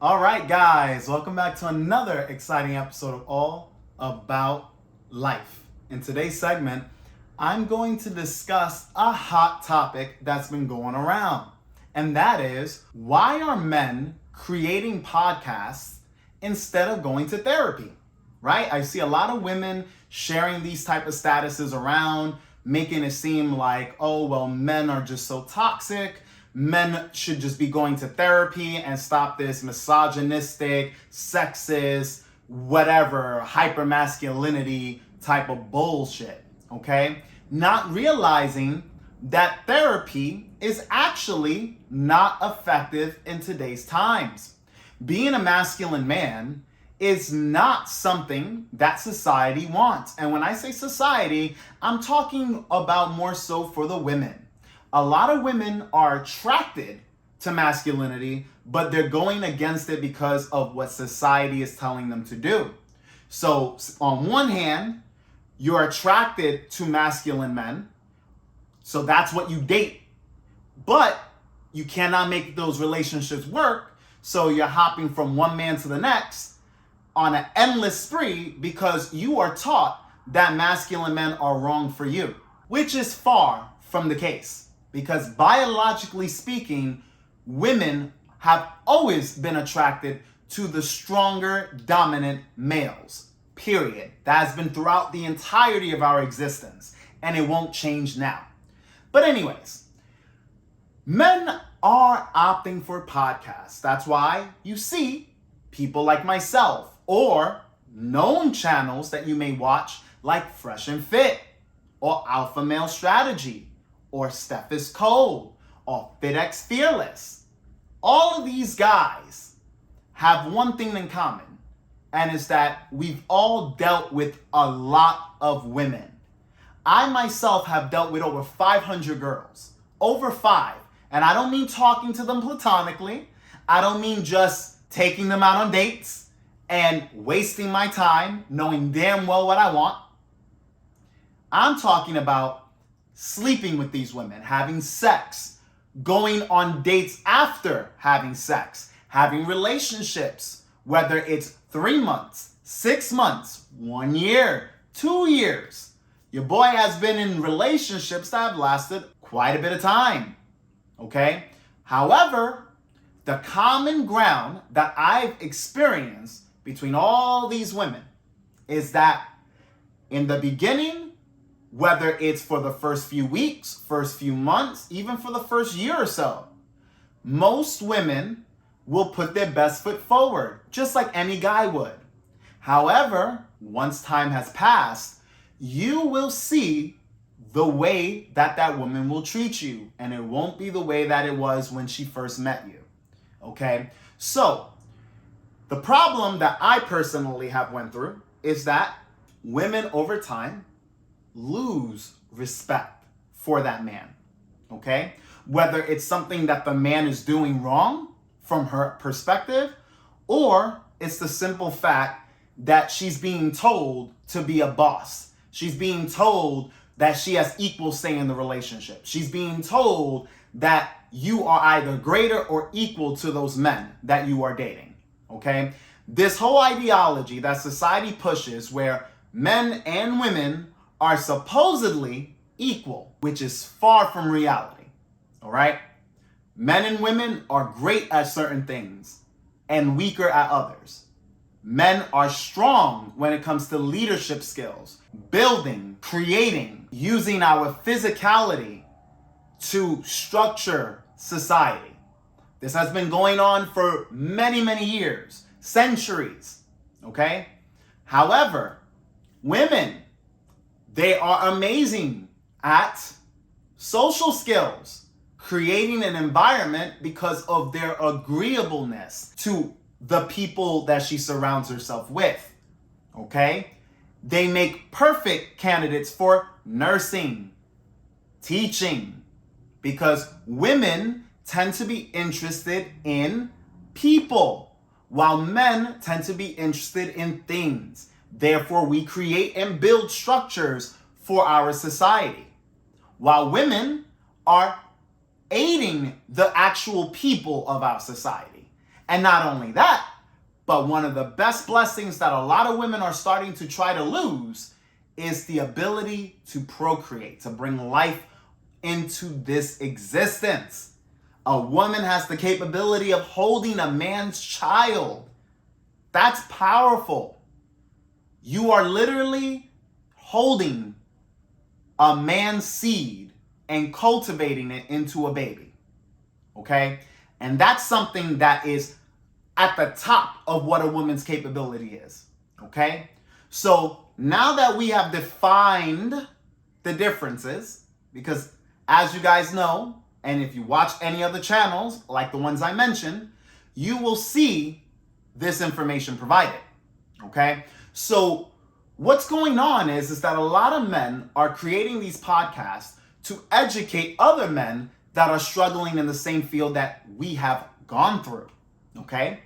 All right, guys, welcome back to another exciting episode of All About Life. In today's segment, I'm going to discuss a hot topic that's been going around, and that is why are men creating podcasts instead of going to therapy? Right? I see a lot of women sharing these type of statuses around, making it seem like, oh, well, men are just so toxic. Men should just be going to therapy and stop this misogynistic, sexist, whatever, hypermasculinity type of bullshit, okay? Not realizing that therapy is actually not effective in today's times. Being a masculine man is not something that society wants. And when I say society, I'm talking about more so for the women. A lot of women are attracted to masculinity, but they're going against it because of what society is telling them to do. So, on one hand, you're attracted to masculine men, so that's what you date. But you cannot make those relationships work, so you're hopping from one man to the next on an endless spree because you are taught that masculine men are wrong for you, which is far from the case. Because biologically speaking, women have always been attracted to the stronger, dominant males. Period. That has been throughout the entirety of our existence, and it won't change now. But anyways, men are opting for podcasts. That's why you see people like myself or known channels that you may watch like Fresh and Fit or Alpha Male Strategy or Steph is Cold, or FitX Fearless. All of these guys have one thing in common, and it's that we've all dealt with a lot of women. I myself have dealt with over 500 girls, over 5. And I don't mean talking to them platonically. I don't mean just taking them out on dates and wasting my time knowing damn well what I want. I'm talking about sleeping with these women, having sex, going on dates after having sex, having relationships, whether it's 3 months, 6 months, 1 year, 2 years. Your boy has been in relationships that have lasted quite a bit of time, okay? However, the common ground that I've experienced between all these women is that in the beginning, whether it's for the first few weeks, first few months, even for the first year or so, most women will put their best foot forward, just like any guy would. However, once time has passed, you will see the way that that woman will treat you, and it won't be the way that it was when she first met you, okay? So, the problem that I personally have went through is that women over time lose respect for that man, okay? Whether it's something that the man is doing wrong from her perspective, or it's the simple fact that she's being told to be a boss. She's being told that she has equal say in the relationship. She's being told that you are either greater or equal to those men that you are dating, okay? This whole ideology that society pushes where men and women are supposedly equal, which is far from reality, all right? Men and women are great at certain things and weaker at others. Men are strong when it comes to leadership skills, building, creating, using our physicality to structure society. This has been going on for many, many years, centuries, okay? However, women, they are amazing at social skills, creating an environment because of their agreeableness to the people that she surrounds herself with, okay? They make perfect candidates for nursing, teaching, because women tend to be interested in people, while men tend to be interested in things. Therefore, we create and build structures for our society, while women are aiding the actual people of our society. And not only that, but one of the best blessings that a lot of women are starting to try to lose is the ability to procreate, to bring life into this existence. A woman has the capability of holding a man's child. That's powerful. You are literally holding a man's seed and cultivating it into a baby. Okay? And that's something that is at the top of what a woman's capability is. Okay? So now that we have defined the differences, because as you guys know, and if you watch any other channels like the ones I mentioned, you will see this information provided. Okay? So what's going on is that a lot of men are creating these podcasts to educate other men that are struggling in the same field that we have gone through. Okay?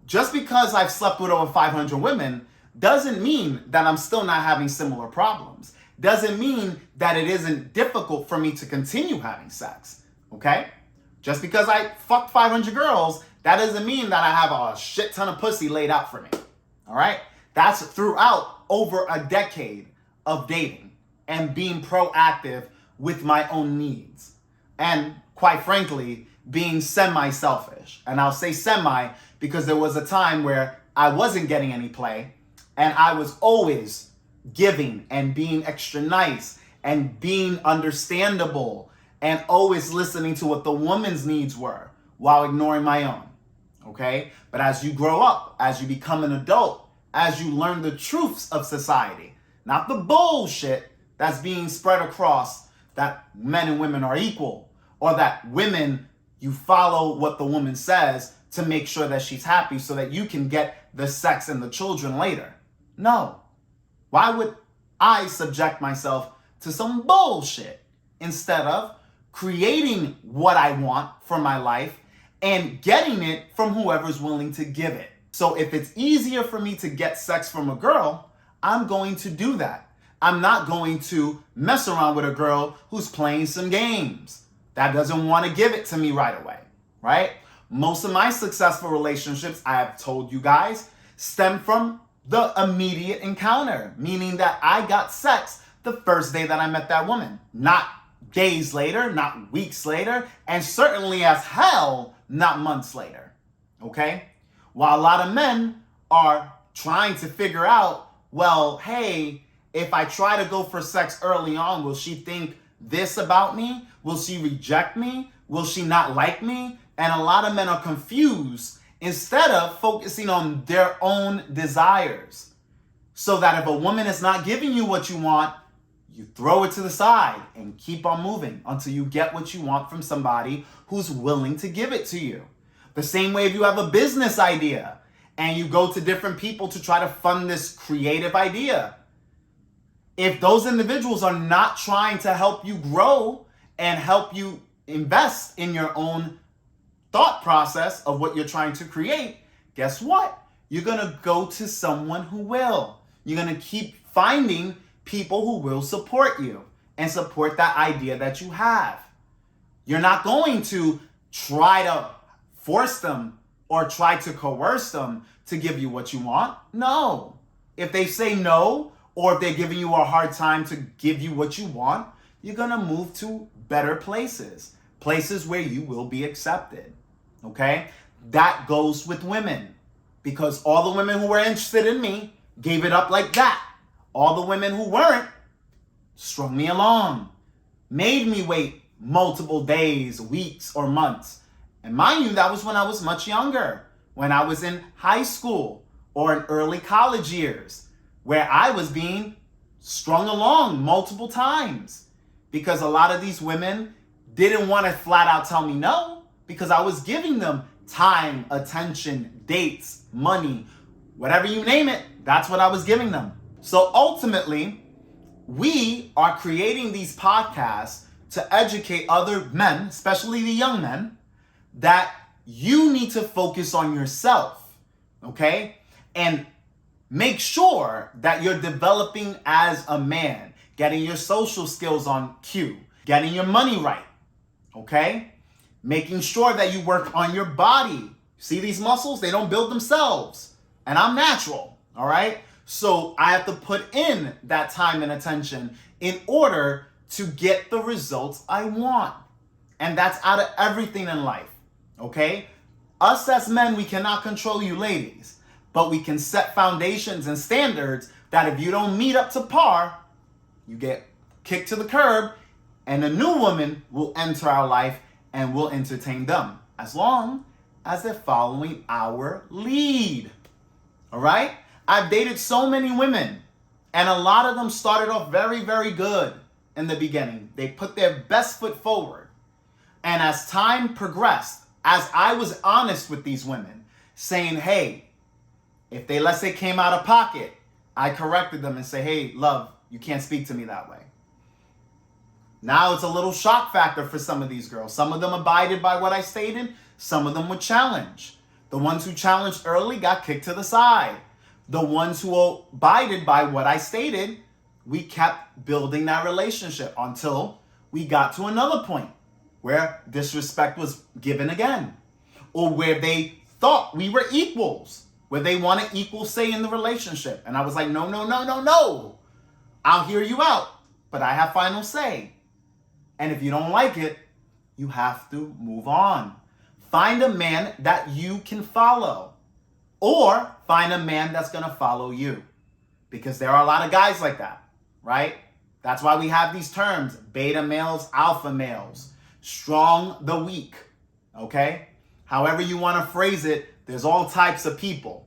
Just because I've slept with over 500 women doesn't mean that I'm still not having similar problems. Doesn't mean that it isn't difficult for me to continue having sex. Okay? Just because I fucked 500 girls, that doesn't mean that I have a shit ton of pussy laid out for me. All right? That's throughout over a decade of dating and being proactive with my own needs. And quite frankly, being semi-selfish. And I'll say semi because there was a time where I wasn't getting any play and I was always giving and being extra nice and being understandable and always listening to what the woman's needs were while ignoring my own. Okay? But as you grow up, as you become an adult, as you learn the truths of society, not the bullshit that's being spread across that men and women are equal, or that women, you follow what the woman says to make sure that she's happy so that you can get the sex and the children later. No. Why would I subject myself to some bullshit instead of creating what I want for my life and getting it from whoever's willing to give it? So if it's easier for me to get sex from a girl, I'm going to do that. I'm not going to mess around with a girl who's playing some games, that doesn't want to give it to me right away, right? Most of my successful relationships, I have told you guys, stem from the immediate encounter, meaning that I got sex the first day that I met that woman, not days later, not weeks later, and certainly as hell, not months later, okay? While a lot of men are trying to figure out, well, hey, if I try to go for sex early on, will she think this about me? Will she reject me? Will she not like me? And a lot of men are confused instead of focusing on their own desires. So that if a woman is not giving you what you want, you throw it to the side and keep on moving until you get what you want from somebody who's willing to give it to you. The same way if you have a business idea and you go to different people to try to fund this creative idea. If those individuals are not trying to help you grow and help you invest in your own thought process of what you're trying to create, guess what? You're going to go to someone who will. You're going to keep finding people who will support you and support that idea that you have. You're not going to try to force them or try to coerce them to give you what you want. No. If they say no, or if they're giving you a hard time to give you what you want, you're going to move to better places. Places where you will be accepted. Okay? That goes with women. Because all the women who were interested in me gave it up like that. All the women who weren't strung me along. Made me wait multiple days, weeks, or months. And mind you, that was when I was much younger. When I was in high school or in early college years. Where I was being strung along multiple times. Because a lot of these women didn't want to flat out tell me no. Because I was giving them time, attention, dates, money, whatever you name it, that's what I was giving them. So ultimately, we are creating these podcasts to educate other men, especially the young men, that you need to focus on yourself, okay? And make sure that you're developing as a man, getting your social skills on cue, getting your money right, okay? Making sure that you work on your body See these muscles? They don't build themselves. And I'm natural, all right? So I have to put in that time and attention in order to get the results I want. And that's out of everything in life, okay? Us as men, we cannot control you ladies, but we can set foundations and standards that if you don't meet up to par, you get kicked to the curb, and a new woman will enter our life and we'll entertain them as long as they're following our lead. All right? I've dated so many women, and a lot of them started off very, very good in the beginning. They put their best foot forward. And as time progressed, as I was honest with these women, saying, hey, if they, let's say, came out of pocket, I corrected them and say, hey, love, you can't speak to me that way. Now it's a little shock factor for some of these girls. Some of them abided by what I stated. Some of them would challenge. The ones who challenged early got kicked to the side. The ones who abided by what I stated, we kept building that relationship until we got to another point where disrespect was given again, or where they thought we were equals, where they wanted equal say in the relationship. And I was like, no. I'll hear you out, but I have final say. And if you don't like it, you have to move on. Find a man that you can follow, or find a man that's going to follow you, because there are a lot of guys like that, right? That's why we have these terms, beta males, alpha males, strong the weak, okay? However you want to phrase it, there's all types of people.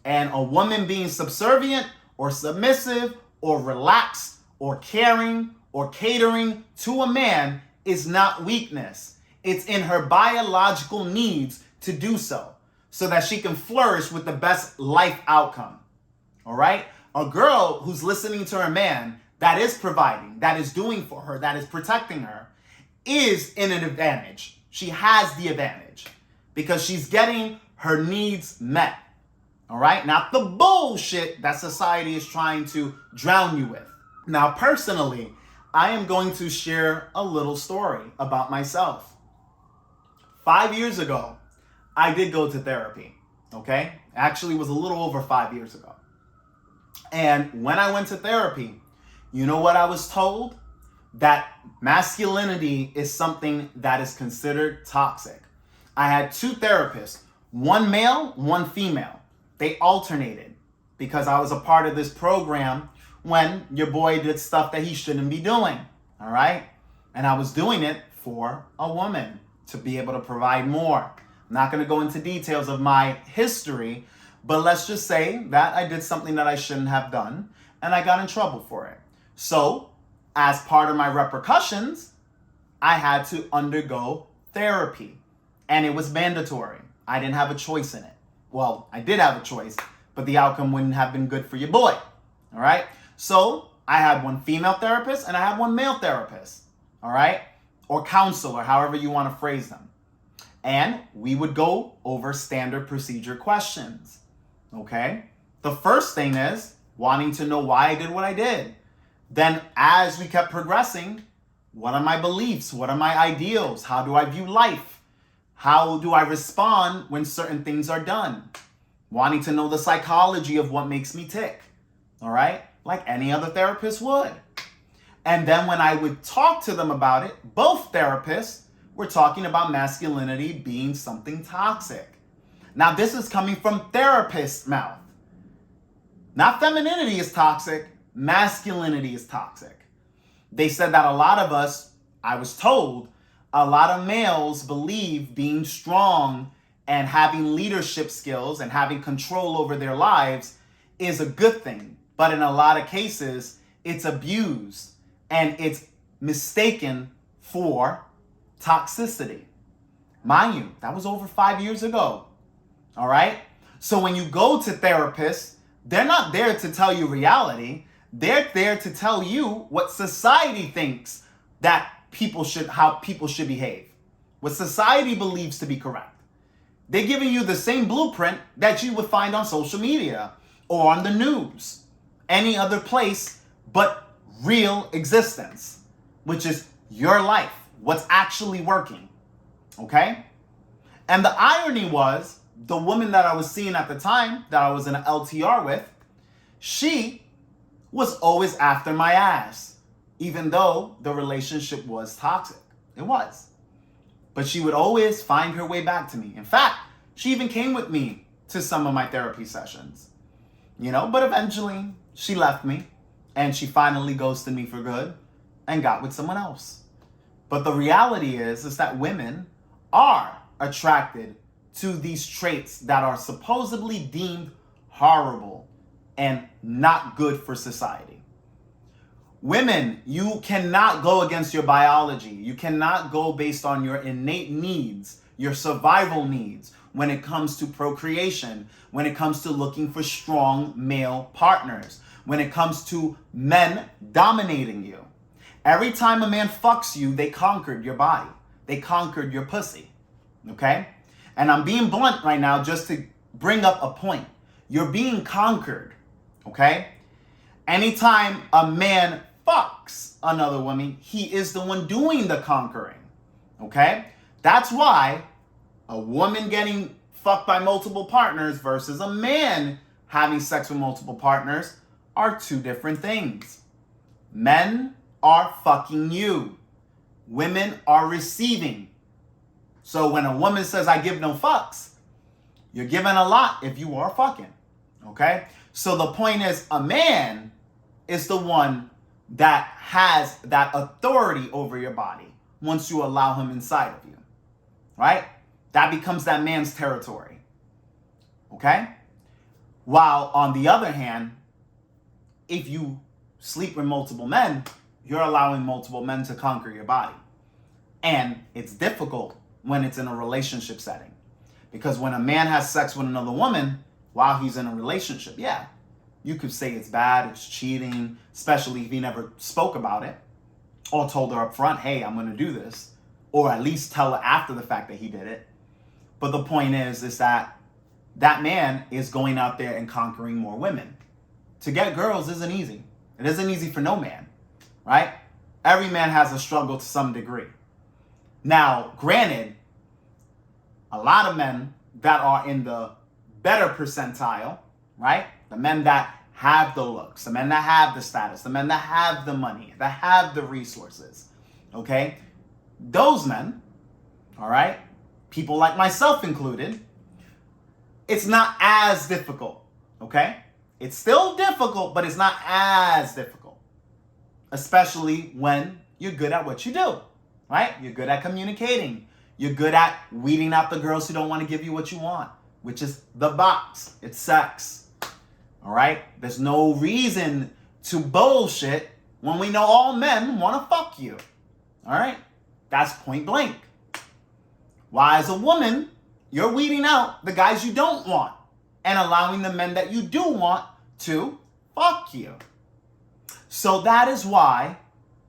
And a woman being subservient or submissive or relaxed or caring or catering to a man is not weakness. It's in her biological needs to do so that she can flourish with the best life outcome. All right? A girl who's listening to her man, that is providing, that is doing for her, that is protecting her, is in an advantage. She has the advantage because she's getting her needs met. All right? Not the bullshit that society is trying to drown you with. Now, personally, I am going to share a little story about myself. 5 years ago, I did go to therapy, okay? Actually, it was a little over 5 years ago. And when I went to therapy, you know what I was told? That masculinity is something that is considered toxic. I had two therapists, one male, one female. They alternated because I was a part of this program when your boy did stuff that he shouldn't be doing, all right? And I was doing it for a woman to be able to provide more. I'm not going to go into details of my history, but let's just say that I did something that I shouldn't have done, and I got in trouble for it. So, as part of my repercussions, I had to undergo therapy, and it was mandatory. I didn't have a choice in it. Well, I did have a choice, but the outcome wouldn't have been good for your boy, all right? So, I had one female therapist, and I had one male therapist, all right? Or counselor, however you want to phrase them. And we would go over standard procedure questions, okay? The first thing is wanting to know why I did what I did. Then as we kept progressing, what are my beliefs? What are my ideals? How do I view life? How do I respond when certain things are done? Wanting to know the psychology of what makes me tick, all right? Like any other therapist would. And then when I would talk to them about it, both therapists were talking about masculinity being something toxic. Now, this is coming from therapist's mouth. Not femininity is toxic, masculinity is toxic. They said that a lot of us, I was told, a lot of males believe being strong and having leadership skills and having control over their lives is a good thing. But in a lot of cases, it's abused and it's mistaken for toxicity. Mind you, that was over 5 years ago. All right? So when you go to therapists, they're not there to tell you reality. They're there to tell you what society thinks that how people should behave. What society believes to be correct. They're giving you the same blueprint that you would find on social media or on the news, any other place but real existence, which is your life, what's actually working, okay? And the irony was, the woman that I was seeing at the time, that I was in an LTR with, she was always after my ass, even though the relationship was toxic. It was. But she would always find her way back to me. In fact, she even came with me to some of my therapy sessions. But eventually she left me and she finally ghosted me for good and got with someone else. But the reality is that women are attracted to these traits that are supposedly deemed horrible and not good for society. Women, you cannot go against your biology. You cannot go based on your innate needs, your survival needs, when it comes to procreation, when it comes to looking for strong male partners, when it comes to men dominating you. Every time a man fucks you, they conquered your body. They conquered your pussy. Okay? And I'm being blunt right now just to bring up a point. You're being conquered. Okay? Anytime a man fucks another woman, he is the one doing the conquering. Okay? That's why a woman getting fucked by multiple partners versus a man having sex with multiple partners are two different things. Men are fucking you. Women are receiving. So when a woman says, I give no fucks, you're giving a lot if you are fucking. Okay? So the point is, a man is the one that has that authority over your body once you allow him inside of you. Right? That becomes that man's territory. Okay? While on the other hand, if you sleep with multiple men, you're allowing multiple men to conquer your body. And it's difficult when it's in a relationship setting. Because when a man has sex with another woman while he's in a relationship, yeah, you could say it's bad, it's cheating, especially if he never spoke about it or told her up front, hey, I'm going to do this. Or at least tell her after the fact that he did it. But the point is that man is going out there and conquering more women. To get girls isn't easy. It isn't easy for no man, right? Every man has a struggle to some degree. Now, granted, a lot of men that are in the better percentile, right? The men that have the looks, the men that have the status, the men that have the money, that have the resources, okay? Those men, all right, people like myself included, it's not as difficult, okay? It's still difficult, but it's not as difficult, especially when you're good at what you do, right? You're good at communicating. You're good at weeding out the girls who don't want to give you what you want, which is the box. It's sex, all right? There's no reason to bullshit when we know all men want to fuck you, all right? That's point blank. Why, as a woman, you're weeding out the guys you don't want and allowing the men that you do want to fuck you. So that is why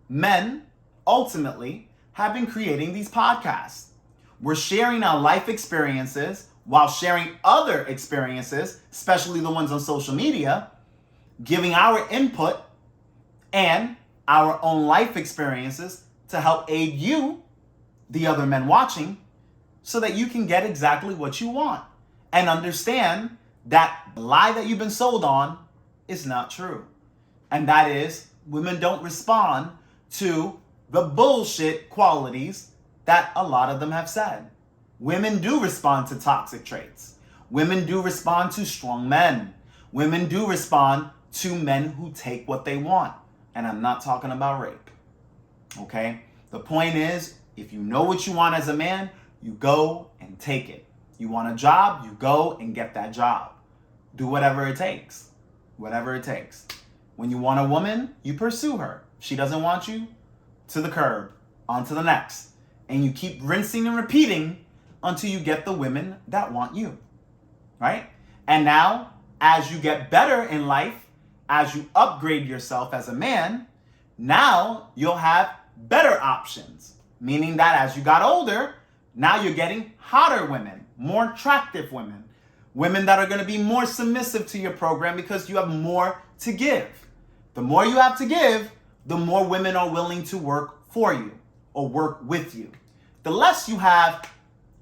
men ultimately have been creating these podcasts. We're sharing our life experiences while sharing other experiences, especially the ones on social media, giving our input and our own life experiences to help aid you, the other men watching, so that you can get exactly what you want and understand that the lie that you've been sold on is not true. And that is, women don't respond to the bullshit qualities that a lot of them have said. Women do respond to toxic traits. Women do respond to strong men. Women do respond to men who take what they want. And I'm not talking about rape. Okay? The point is, if you know what you want as a man, you go and take it. You want a job, you go and get that job. Do whatever it takes. Whatever it takes. When you want a woman, you pursue her. She doesn't want you, to the curb, on to the next. And you keep rinsing and repeating until you get the women that want you. Right? And now, as you get better in life, as you upgrade yourself as a man, now you'll have better options. Meaning that as you got older, now you're getting hotter women, more attractive women, women that are going to be more submissive to your program because you have more to give. The more you have to give, the more women are willing to work for you or work with you. The less you have,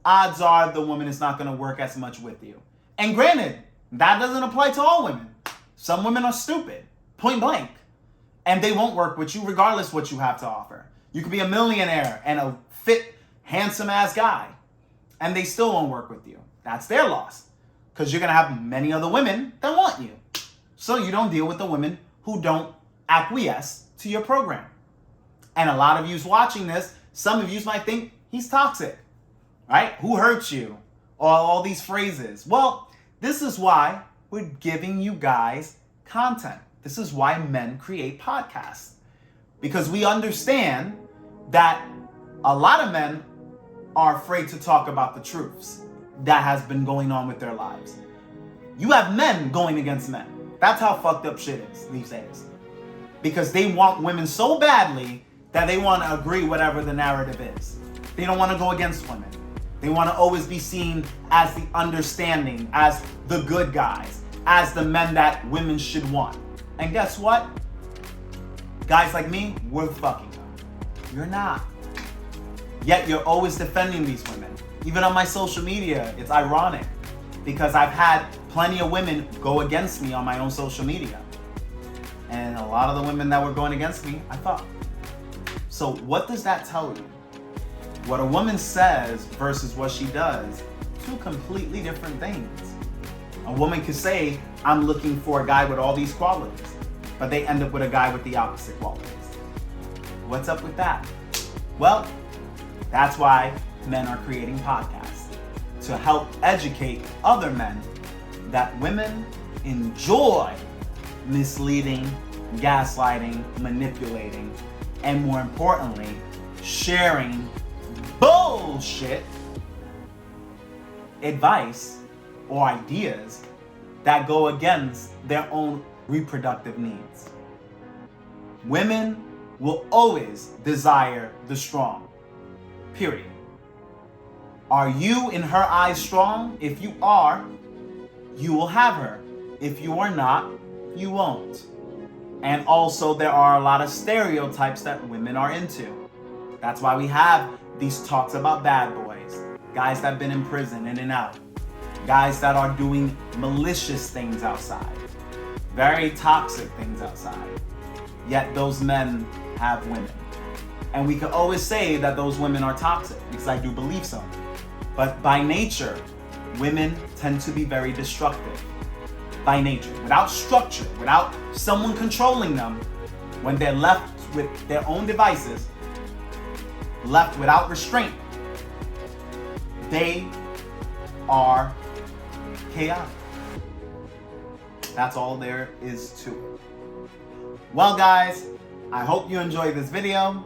odds are the woman is not going to work as much with you. And granted, that doesn't apply to all women. Some women are stupid, point blank, and they won't work with you regardless what you have to offer. You could be a millionaire and a fit, handsome ass guy, and they still won't work with you. That's their loss, because you're going to have many other women that want you. So you don't deal with the women who don't acquiesce to your program. And a lot of yous watching this, some of yous might think he's toxic, right? Who hurt you? Or all these phrases. Well, this is why we're giving you guys content. This is why men create podcasts. Because we understand that a lot of men are afraid to talk about the truths that has been going on with their lives. You have men going against men. That's how fucked up shit is these days. Because they want women so badly that they want to agree whatever the narrative is. They don't want to go against women. They want to always be seen as the understanding, as the good guys, as the men that women should want. And guess what? Guys like me, we're fucking them. You're not. Yet you're always defending these women. Even on my social media, it's ironic because I've had plenty of women go against me on my own social media. And a lot of the women that were going against me, I fucked. So what does that tell you? What a woman says versus what she does, two completely different things. A woman could say, I'm looking for a guy with all these qualities, but they end up with a guy with the opposite qualities. What's up with that? Well, that's why men are creating podcasts, to help educate other men that women enjoy misleading, gaslighting, manipulating, and more importantly, sharing bullshit advice or ideas that go against their own reproductive needs. Women will always desire the strong, period. Are you in her eyes strong? If you are, you will have her. If you are not, you won't. And also there are a lot of stereotypes that women are into. That's why we have these talks about bad boys, guys that have been in prison in and out, guys that are doing malicious things outside, very toxic things outside. Yet those men have women. And we could always say that those women are toxic, because I do believe so. But by nature, women tend to be very destructive. By nature, without structure, without someone controlling them, when they're left with their own devices, left without restraint, they are chaotic. That's all there is to it. Well, guys, I hope you enjoyed this video.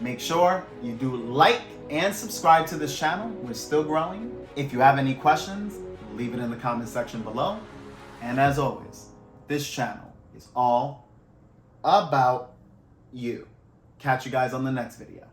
Make sure you do like and subscribe to this channel. We're still growing. If you have any questions, leave it in the comment section below. And as always, this channel is all about you. Catch you guys on the next video.